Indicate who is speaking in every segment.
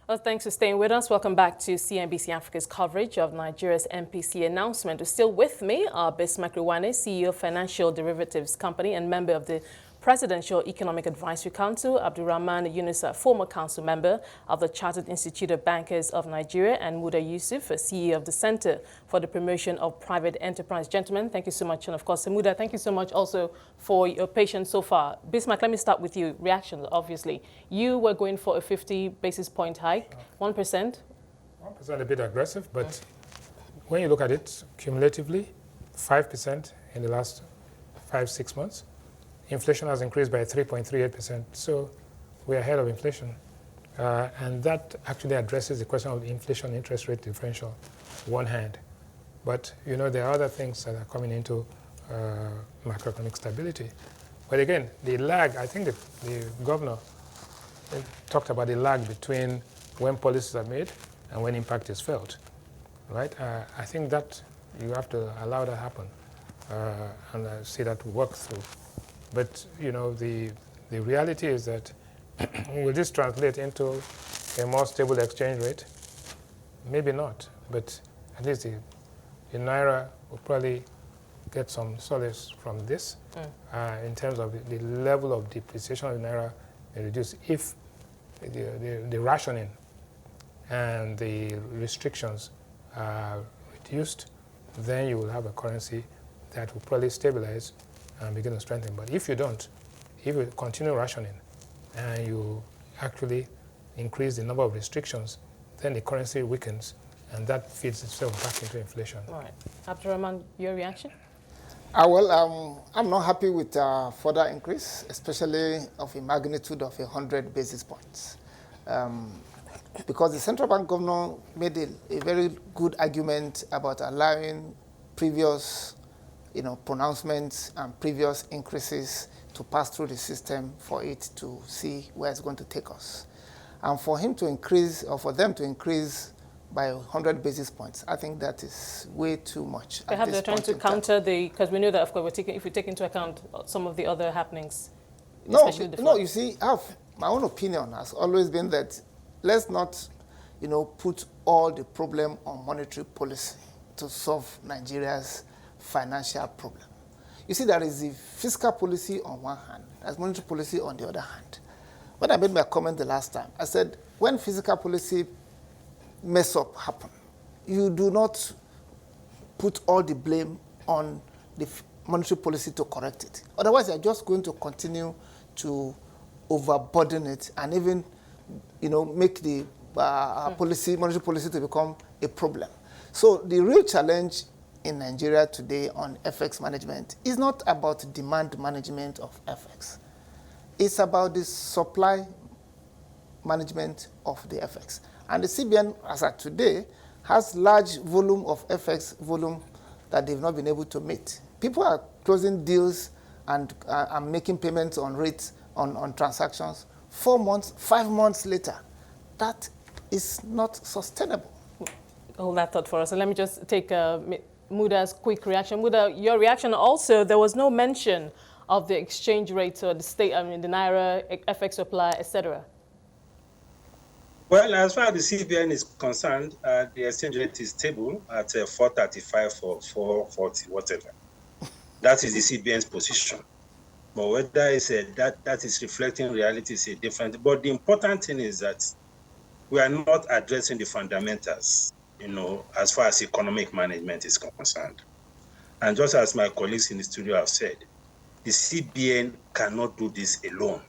Speaker 1: Well, thanks for staying with us. Welcome back to CNBC Africa's coverage of Nigeria's MPC announcement. Still with me are Bismarck Rewane, CEO of Financial Derivatives Company and member of the Presidential Economic Advisory Council, Abdulrahman Yinusa, former council member of the Chartered Institute of Bankers of Nigeria, and Muda Yusuf, CEO of the Center for the Promotion of Private Enterprise. Gentlemen, thank you so much. And of course, Muda, thank you so much also for your patience so far. Bismarck, let me start with you. Reactions, obviously. You were going for a 50 basis point hike, 1%.
Speaker 2: 1% a bit aggressive, but when you look at it cumulatively, 5% in the last 5-6 months. Inflation has increased by 3.38%, so we're ahead of inflation. And that actually addresses the question of the inflation interest rate differential, one hand. But, you know, there are other things that are coming into macroeconomic stability. But again, the lag, I think the governor talked about the lag between when policies are made and when impact is felt, right? I think that you have to allow that happen and see that work through. But, you know, the reality is that will this translate into a more stable exchange rate? Maybe not, but at least the Naira will probably get some solace from this in terms of the level of depreciation of the Naira may reduce if the rationing and the restrictions are reduced. Then you will have a currency that will probably stabilize and begin to strengthen. But if you don't, if you continue rationing and you actually increase the number of restrictions, then the currency weakens and that feeds itself back into inflation.
Speaker 1: All right. Abdulrahman, your reaction?
Speaker 3: Well, I'm not happy with further increase, especially of a magnitude of 100 basis points. Because the central bank governor made a very good argument about allowing previous pronouncements and previous increases to pass through the system for it to see where it's going to take us. And for him to increase, or for them to increase by 100 basis points, I think that is way too much.
Speaker 1: Perhaps they're trying to counter because we know that, of course, if we take into account some of the other happenings, especially the
Speaker 3: No, you see, my own opinion has always been that let's not, put all the problem on monetary policy to solve Nigeria's financial problem. You see, there is the fiscal policy on one hand, there's monetary policy on the other hand. When I made my comment the last time, I said, when fiscal policy mess up happen, you do not put all the blame on the monetary policy to correct it. Otherwise, you're just going to continue to overburden it and even, make the monetary policy to become a problem. So the real challenge in Nigeria today on FX management is not about demand management of FX. It's about the supply management of the FX. And the CBN, as of today, has large volume of FX volume that they've not been able to meet. People are closing deals and making payments on rates, on transactions 4 months, 5 months later. That is not sustainable.
Speaker 1: Hold that thought for us. And let me just take Muda's quick reaction. Muda, your reaction also, there was no mention of the exchange rate or the state, the Naira, FX supply, etc.
Speaker 4: Well, as far as the CBN is concerned, the exchange rate is stable at 435 or 440, whatever. That is the CBN's position. But whether it's that is reflecting reality is different. But the important thing is that we are not addressing the fundamentals, as far as economic management is concerned. And just as my colleagues in the studio have said, the CBN cannot do this alone.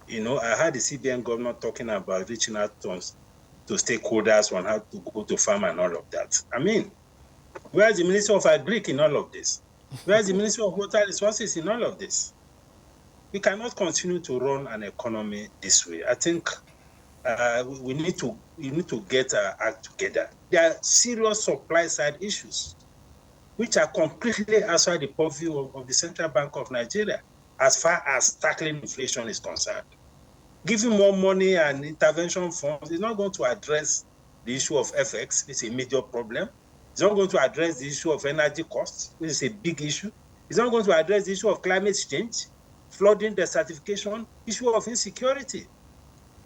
Speaker 4: I heard the CBN governor talking about reaching out to stakeholders on how to go to farm and all of that. I mean, where's the Minister of Agric in all of this? Where's the Minister of Water Resources in all of this? We cannot continue to run an economy this way. I think we need to get our act together. There are serious supply side issues which are completely outside the purview of the Central Bank of Nigeria as far as tackling inflation is concerned. Giving more money and intervention funds is not going to address the issue of FX, it's a major problem. It's not going to address the issue of energy costs, which is a big issue. It's not going to address the issue of climate change, flooding, desertification, issue of insecurity,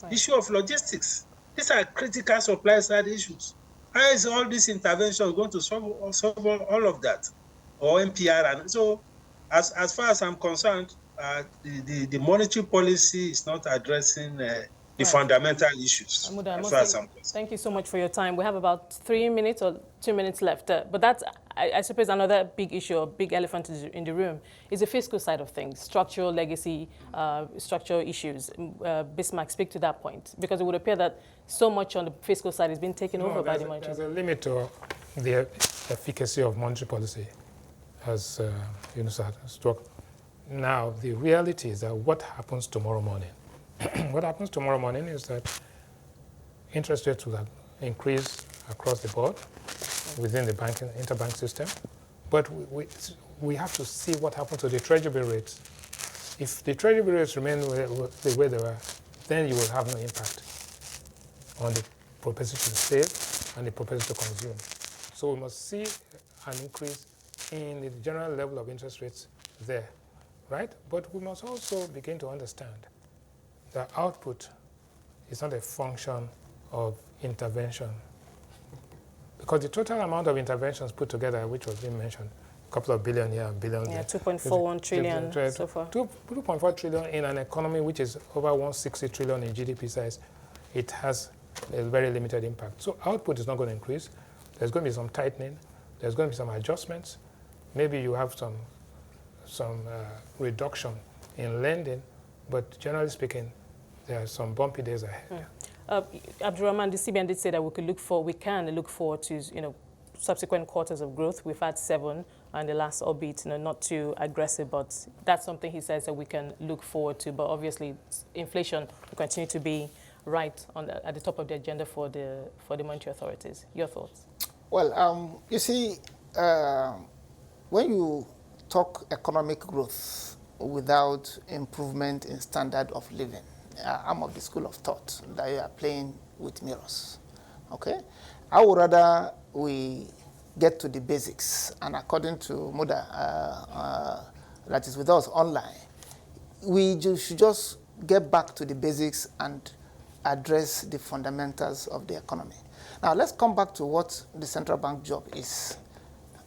Speaker 4: issue of logistics. These are critical supply side issues. How is all this intervention going to solve all of that? Or MPR? And so, as far as I'm concerned, the monetary policy is not addressing the fundamental issues.
Speaker 1: Muda,
Speaker 4: As far as I'm concerned.
Speaker 1: thank you so much for your time. We have about 3 minutes or 2 minutes left. But that's, I suppose, another big issue or big elephant in the room is the fiscal side of things, structural legacy, structural issues. Bismarck, speak to that point, because it would appear that so much on the fiscal side is being taken over by the monetary.
Speaker 2: There's a limit to the efficacy of monetary policy, as Yinusa struck. Now, the reality is that what happens tomorrow morning? What happens tomorrow morning is that interest rates will increase across the board within the banking interbank system, but we have to see what happens to the treasury rates. If the treasury rates remain the way they were, then you will have no impact on the propensity to save and the propensity to consume. So we must see an increase in the general level of interest rates there, right? But we must also begin to understand that output is not a function of intervention. Because the total amount of interventions put together, which was being mentioned, a couple of billion here, billion there.
Speaker 1: 2.41 trillion so far.
Speaker 2: 2.4 trillion in an economy which is over 160 trillion in GDP size, it has a very limited impact. So output is not going to increase. There's going to be some tightening. There's going to be some adjustments. Maybe you have some reduction in lending, but generally speaking, there are some bumpy days ahead.
Speaker 1: Abdulrahman, the CBN did say that we can look forward to subsequent quarters of growth. We've had 7 in the last, albeit not too aggressive, but that's something he says that we can look forward to. But obviously, inflation will continue to be right at the top of the agenda for the monetary authorities. Your thoughts?
Speaker 3: Well, you see, when you talk economic growth without improvement in standard of living, I'm of the school of thought that you are playing with mirrors, okay? I would rather we get to the basics, and according to Muda, that is with us online, we should just get back to the basics and address the fundamentals of the economy. Now, let's come back to what the central bank job is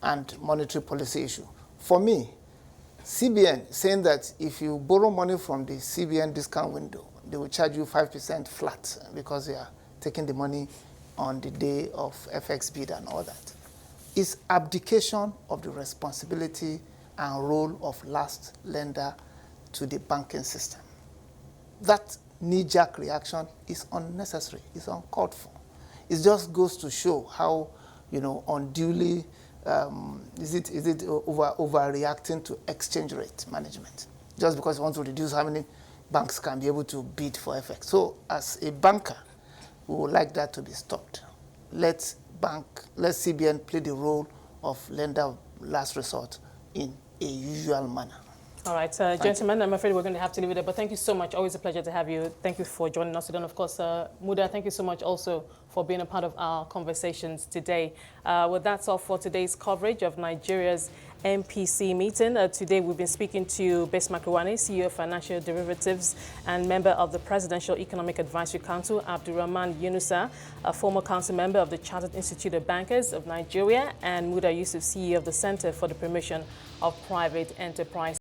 Speaker 3: and monetary policy issue. For me, CBN saying that if you borrow money from the CBN discount window, they will charge you 5% flat because they are taking the money on the day of FX bid and all that. It's abdication of the responsibility and role of last lender to the banking system. That knee-jerk reaction is unnecessary. It's uncalled for. It just goes to show how, unduly is it overreacting to exchange rate management, just because you want to reduce how many banks can be able to bid for FX. So as a banker, we would like that to be stopped. Let CBN play the role of lender of last resort in a usual manner.
Speaker 1: All right, gentlemen, I'm afraid we're going to have to leave it there, but thank you so much. Always a pleasure to have you. Thank you for joining us today. And of course, Muda, thank you so much also for being a part of our conversations today. Well, that's all for today's coverage of Nigeria's MPC meeting. Today, we've been speaking to Bismarck Rewane, CEO of Financial Derivatives and member of the Presidential Economic Advisory Council, Abdulrahman Yinusa, a former council member of the Chartered Institute of Bankers of Nigeria, and Muda Yusuf, CEO of the Center for the Promotion of Private Enterprise.